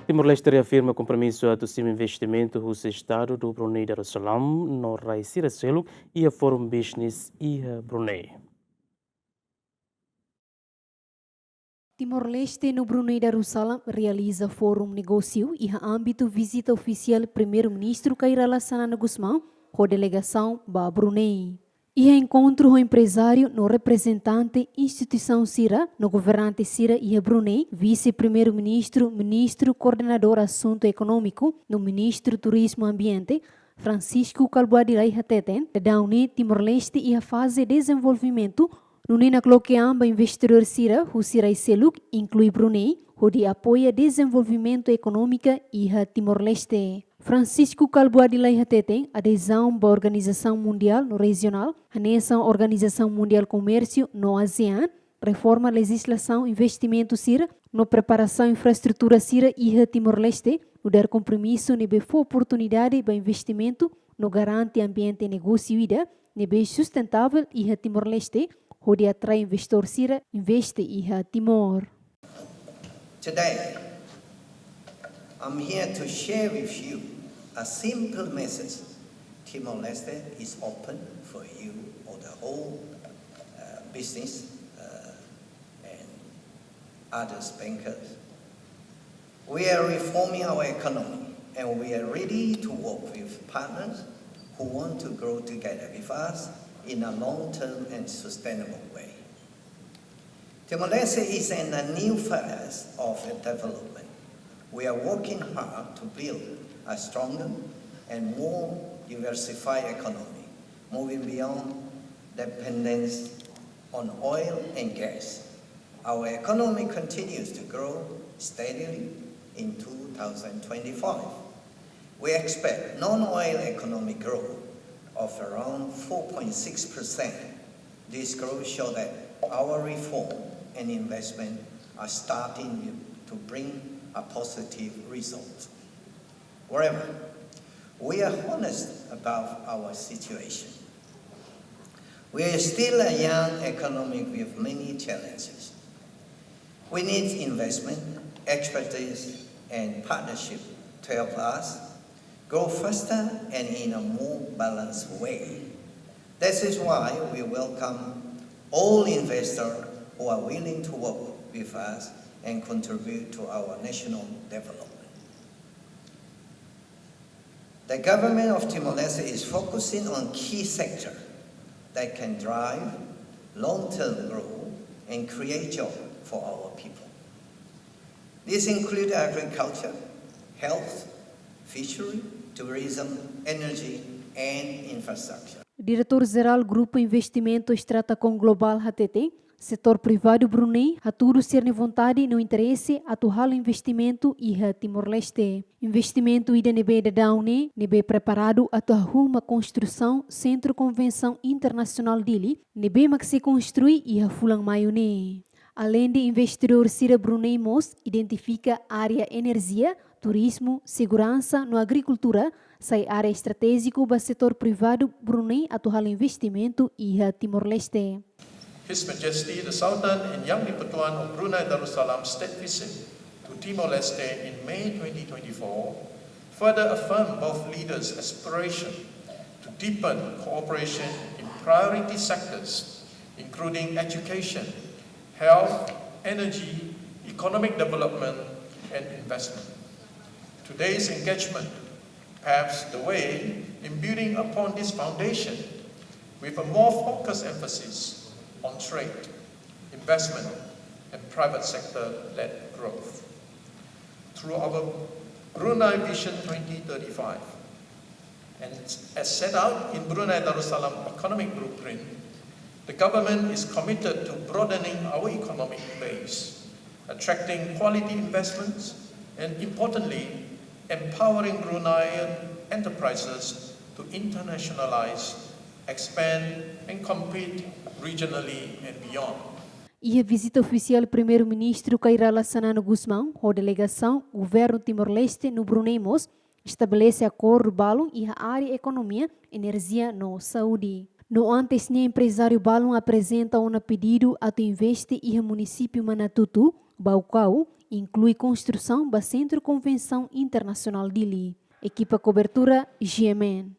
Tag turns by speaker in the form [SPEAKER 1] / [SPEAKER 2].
[SPEAKER 1] Timor-Leste reafirma compromisso do simu investimentu husi Estado do Brunei Darussalã no sira seluk e a Forum Bisnis e a Brunei.
[SPEAKER 2] Timor-Leste no Brunei Darussalã realiza fórum negócio e a âmbito visita oficial primeiro-ministro Darussalã Gusmão com delegação ba Brunei. E encontro com empresário no representante instituição sira, no governante sira e a Brunei, vice-primeiro-ministro, ministro coordenador assunto econômico, no ministro turismo ambiente, Francisco Calbuadilai Hateten, da Uni Timor-Leste e a fase de desenvolvimento, no Nina Cloqueamba investidor sira, husi seluk, inclui Brunei, onde apoia desenvolvimento econômico e a Timor-Leste. Francisco Calbuadilai Hateten, adesão à Organização Mundial no regional, anexão à Organização Mundial Comércio no ASEAN, reforma legislação investimento sira, no preparação infraestrutura sira e a Timor-Leste, no dar compromisso nebe oportunidade para investimento, no garante ambiente negócio ida, nebe sustentável e a Timor-Leste, onde atrai investor sira, investe e a Timor.
[SPEAKER 3] Today, I'm here to share with you a simple message. Timor-Leste is open for you or the whole business and others bankers. We are reforming our economy and we are ready to work with partners who want to grow together with us in a long-term and sustainable way. Timor-Leste is in a new phase of development. We are working hard to build a stronger and more diversified economy, moving beyond dependence on oil and gas. Our economy continues to grow steadily in 2025. We expect non-oil economic growth of around 4.6%. This growth shows that our reform and investment are starting to bring a positive result. However, we are honest about our situation. We are still a young economy with many challenges. We need investment, expertise, and partnership to help us grow faster and in a more balanced way. This is why we welcome all investors who are willing to work with us and contribute to our national development. The government of Timor-Leste is focusing on key sectors that can drive long-term growth and create jobs for our people. These include agriculture, health, fishery, tourism, energy, and infrastructure.
[SPEAKER 2] Diretor-Geral Grupo Investimento Estratacom Global HTT, setor privado Brunei, a tudo ser vontade no interesse atual investimento e a Timor-Leste. Investimento ida nebe da Daune, nebe preparado a uma construção Centro Convenção Internacional dele, nebe que se construi e a fulang maione. Além de investidor sira Brunei Mos, identifica área energia, turismo, segurança no agricultura, sai área estratégica para setor privado Brunei atual investimento e a Timor-Leste.
[SPEAKER 4] His Majesty the Sultan and Yang di-Pertuan of Brunei Darussalam state visit to Timor-Leste in May 2024 further affirmed both leaders' aspiration to deepen cooperation in priority sectors, including education, health, energy, economic development, and investment. Today's engagement paves the way in building upon this foundation with a more focused emphasis on trade, investment, and private sector-led growth. Through our Brunei Vision 2035, and as set out in Brunei Darussalam Economic Blueprint, the government is committed to broadening our economic base, attracting quality investments, and importantly, empowering Bruneian enterprises to internationalize, expand, and compete regionally and beyond.
[SPEAKER 2] E a visita oficial primeiro-ministro Darussalã Gusmão, com delegação governo Timor-Leste no Brunei Mos, estabelece acordo balão e a área economia, energia no saúde. No antes, o empresário balão apresenta um pedido a tu investe e o município Manatutu, Baucau inclui construção do Centro Convenção Internacional Dili. Equipa cobertura GMN.